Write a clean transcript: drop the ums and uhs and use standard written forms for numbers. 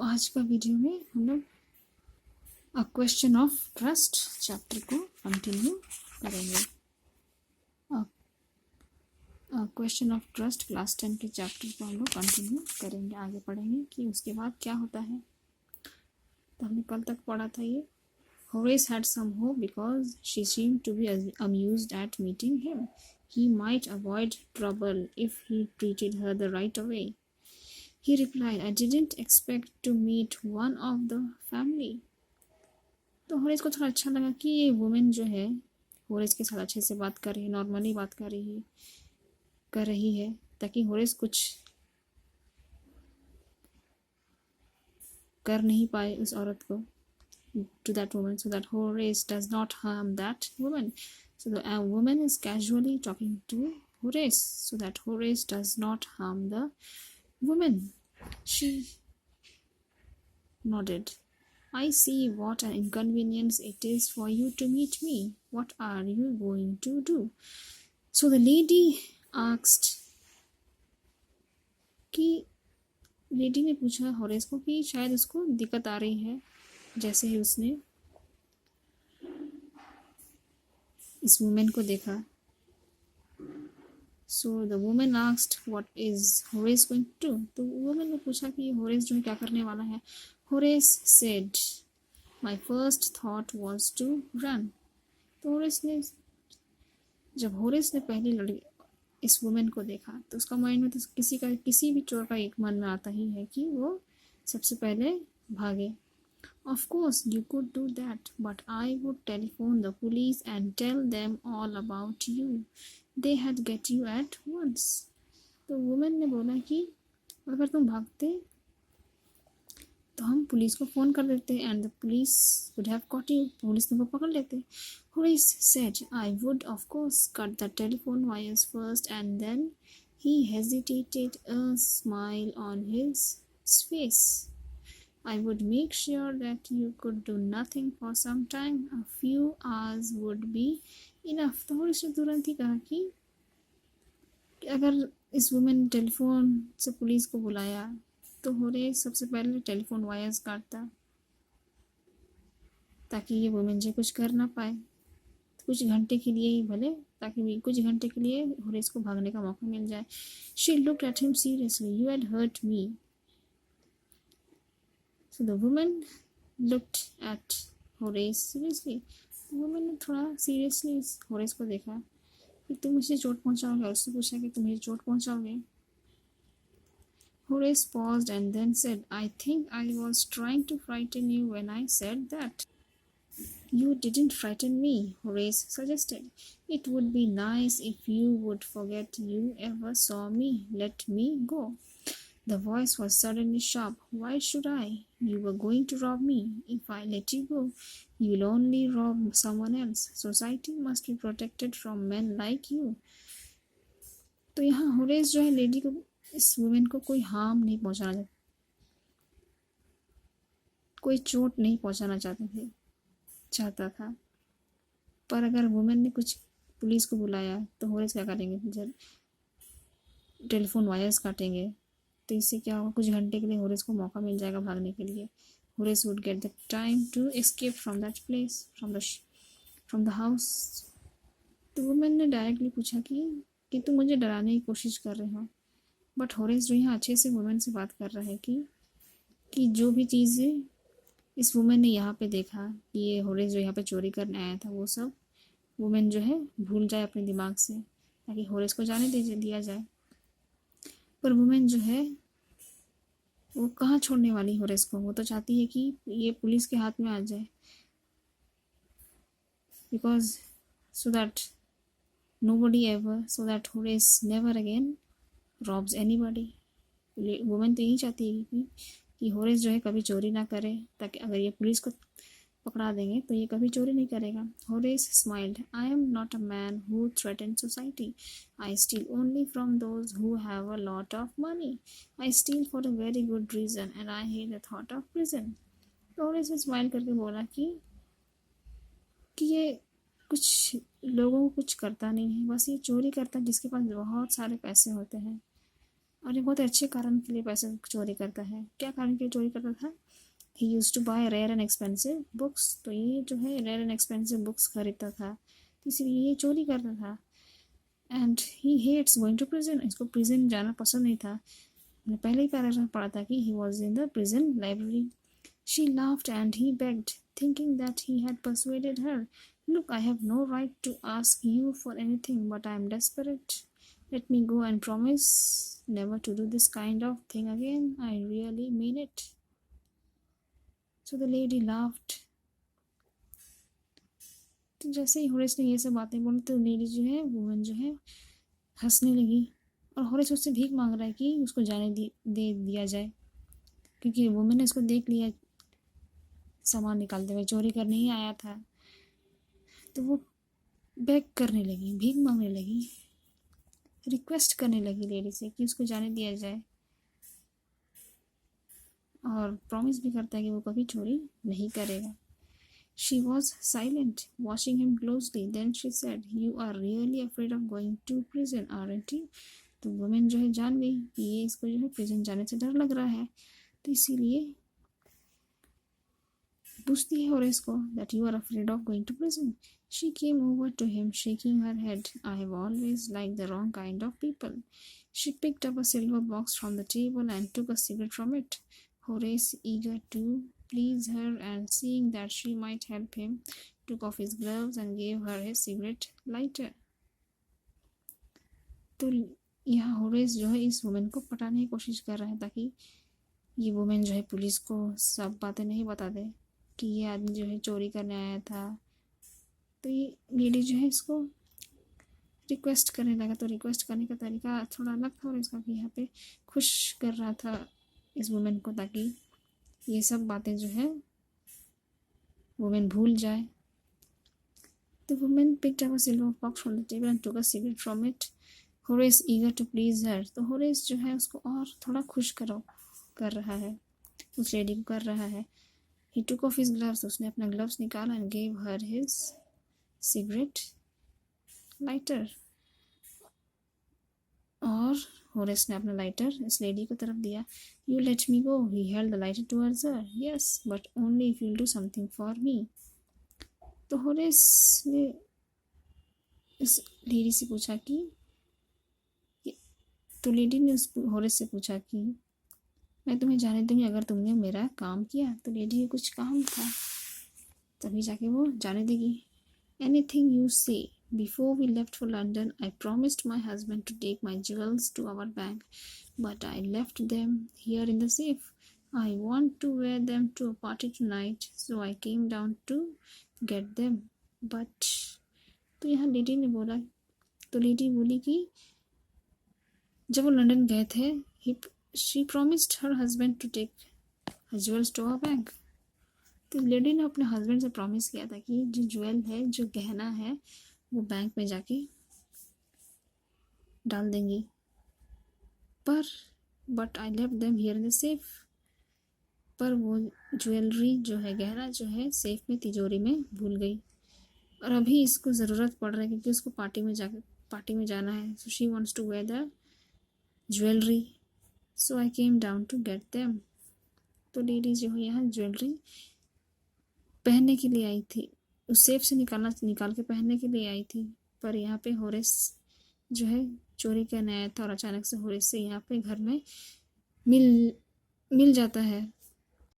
आज का वीडियो में हम लोग a question of trust chapter को कंटिन्यू करेंगे। क्वेश्चन ऑफ ट्रस्ट क्लास 10 के चैप्टर को हम लोग कंटिन्यू करेंगे, आगे पढ़ेंगे कि उसके बाद क्या होता है। तो हमने कल तक पढ़ा था ये Horace had some hope because she seemed to be amused at meeting him. He might avoid trouble if he treated her the right way. He replied, I didn't expect to meet one of the family. तो Horace को थोड़ा अच्छा लगा कि ये women जो है Horace के साथ अच्छे से बात कर रही है, नॉर्मली बात कर रही है ताकि होरेस कुछ कर नहीं पाए उस औरत को, to that woman, so that Horace does not harm that woman. So the woman is casually talking to Horace so that Horace does not harm the woman. She nodded. I see what an inconvenience it is for you to meet me. What are you going to do? So the lady asked कि lady ने पूछा Horace को कि शायद उसको दिक्कत आ रही है जैसे ही उसने इस वुमेन को देखा। So the women asked what is Horace going to do. तो वुमेन ने पूछा कि होरेस जो है क्या करने वाला है। Horace said my first thought was to run. तो जब होरेस ने पहली लड़की इस वुमेन को देखा तो उसका माइंड में तो किसी भी चोर का एक मन में आता ही है कि वो सबसे पहले भागे। Of course, you could do that, but I would telephone the police and tell them all about you. They had get you at once. तो वुमेन ने बोला कि अगर तुम भागते तो हम पुलिस को फ़ोन कर देते and the police would have got you. Police तुमको पकड़ लेते। Horace said, I would of course cut the telephone wires first, and then he hesitated, a smile on his face. I would make sure that you could do nothing for some time. A few hours would be enough. तो Horace ने तुरंत ही कहा कि अगर इस women ने telephone से police को बुलाया तो होरेस सबसे पहले टेलीफोन वायर्स काटता ताकि ये वुमेन जो कुछ कर ना पाए, कुछ घंटे के लिए ही भले, ताकि कुछ घंटे के लिए होरेस को भागने का मौका मिल जाए। She looked at him seriously. You had hurt me. So the woman looked at Horace seriously. woman ने थोड़ा seriously होरेस को देखा कि तुम मुझे चोट पहुंचाओगे, और उससे पूछा कि तुम मुझे चोट पहुंचाओगे। Horace paused and then said, I think I was trying to frighten you when I said that. You didn't frighten me, Horace suggested. It would be nice if you would forget you ever saw me. Let me go. The voice was suddenly sharp. Why should I? You were going to rob me. If I let you go, you'll only rob someone else. Society must be protected from men like you. तो यहाँ Horace जो है lady को, इस women को कोई harm नहीं पहुंचाना, कोई चोट नहीं पहुंचाना चाहता था। पर अगर वुमेन ने कुछ पुलिस को बुलाया तो होरेस क्या करेंगे, जब टेलीफोन वायर्स काटेंगे तो इससे क्या होगा, कुछ घंटे के लिए होरेस को मौका मिल जाएगा भागने के लिए। Horace would get the time to escape from that place, from the house. तो वुमेन ने डायरेक्टली पूछा कि तुम मुझे डराने की कोशिश कर रहे हो। बट होरेस जो यहाँ अच्छे से वुमेन से बात कर रहा है कि जो भी चीज़ें इस वुमेन ने यहाँ पे देखा कि ये होरेस जो यहाँ पे चोरी करने आया था, वो सब वुमेन जो है भूल जाए अपने दिमाग से, ताकि होरेस को जाने दिया जाए। पर वुमेन जो है वो कहाँ छोड़ने वाली होरेस को, वो तो चाहती है कि ये पुलिस के हाथ में आ जाए, because so that Horace never again robs anybody. Women तो यही चाहती है कि होरेस जो है कभी चोरी ना करे, ताकि अगर ये पुलिस को पकड़ा देंगे तो ये कभी चोरी नहीं करेगा। Horace smiled. I am not a man who threatens society. I steal only from those who have a lot of money. I steal for a very good reason and I hate the thought of prison. Horace ने smile करके बोला कि ये कुछ लोगों को कुछ करता नहीं है, बस ये चोरी करता है जिसके पास बहुत सारे पैसे होते हैं। और ये बहुत अच्छे कारण के लिए पैसे चोरी करता है। क्या कारण के लिए चोरी करता था? He use to buy rare and expensive books. तो ये जो है रेयर एंड एक्सपेंसिव बुक्स खरीदता था, तो इसीलिए ये चोरी करता था। And he hates going to prison. इसको प्रिजन जाना पसंद नहीं था। मैंने पहले ही पैराग्राफ पढ़ा था कि he was in the prison library. She laughed and he begged, thinking that he had persuaded her. Look, I have no right to ask you for anything, but I am desperate. Let me go and promise never to do this kind of thing again. I really mean it. So the lady laughed. तो जैसे ही Horace ने ये सब बातें बोली तो lady जो है वुमन जो है हंसने लगी। और होरेस उससे भीख मांग रहा है कि उसको जाने दे दिया जाए, क्योंकि वुमन ने उसको देख लिया सामान निकालते हुए, चोरी करने ही आया था। तो वो बेग करने लगी, भीख मांगने लगी, रिक्वेस्ट करने लगी लेडी से कि उसको जाने दिया जाए, और प्रॉमिस भी करता है कि वो कभी चोरी नहीं करेगा। She was silent, watching him closely. Then she said, "You are really afraid of going to prison, aren't you?" तो वुमेन जो है जान गई कि ये इसको जो है प्रिजन जाने से डर लग रहा है, तो इसीलिए पूछती है होरेस को that you are afraid of going to prison. She came over to him, shaking her head. I have always liked the wrong kind of people. She picked up a silver box from the table and took a cigarette from it. Horace, eager to please her and seeing that she might help him, took off his gloves and gave her his cigarette lighter. तो यहाँ Horace जो है इस women को पटाने की कोशिश कर रहा है ताकि ये वुमेन जो है पुलिस को सब बातें नहीं बता दे कि ये आदमी जो है चोरी करने आया था। तो ये लेडी जो है इसको रिक्वेस्ट करने लगा। तो रिक्वेस्ट करने का तरीका थोड़ा अलग था और इसका कि यहाँ पे खुश कर रहा था इस वुमेन को ताकि ये सब बातें जो है वुमेन भूल जाए। The woman picked up a silver box from the table and took a cigarette from it. Horace, eager to please her. तो होरेस जो है उसको और थोड़ा खुश कर रहा है, उस लेडी को कर रहा है। He took off his gloves. उसने अपना ग्लव्स निकाला and gave her his cigarette lighter. और होरेस ने अपना लाइटर इस लेडी को तरफ दिया। You let me go. He held the lighter towards her. Yes, but only if you'll do something for me. तो होरेस ने इस लेडी से पूछा कि तो लेडी ने उस होरेस से पूछा कि मैं तुम्हें जाने दूंगी अगर तुमने मेरा काम किया। तो लेडी के कुछ काम था तभी जाके वो जाने देगी। Anything you say. Before we left for London, I promised my husband to take my jewels to our bank, but I left them here in the safe. I want to wear them to a party tonight, so I came down to get them. But तो यहाँ lady ने बोला, तो lady बोली कि जब वो London गए थे she promised her husband to take her jewels to our bank. तो लेडी ने अपने हस्बैंड से प्रॉमिस किया था कि जो ज्वेल है, जो गहना है, वो बैंक में जाके डाल देंगी। But I left them here in the safe. पर वो ज्वेलरी जो है, गहना जो है, सेफ में, तिजोरी में भूल गई और अभी इसको ज़रूरत पड़ रहा है क्योंकि उसको पार्टी में जाना है। So she wants to wear the jewellery, so I came down to get them. तो लेडी जो है यहाँ ज्वेलरी पहनने के लिए आई थी, उस सेफ से निकाल के पहनने के लिए आई थी। पर यहाँ पे होरेस जो है चोरी करने आया था और अचानक से होरेस से यहाँ पे घर में मिल जाता है।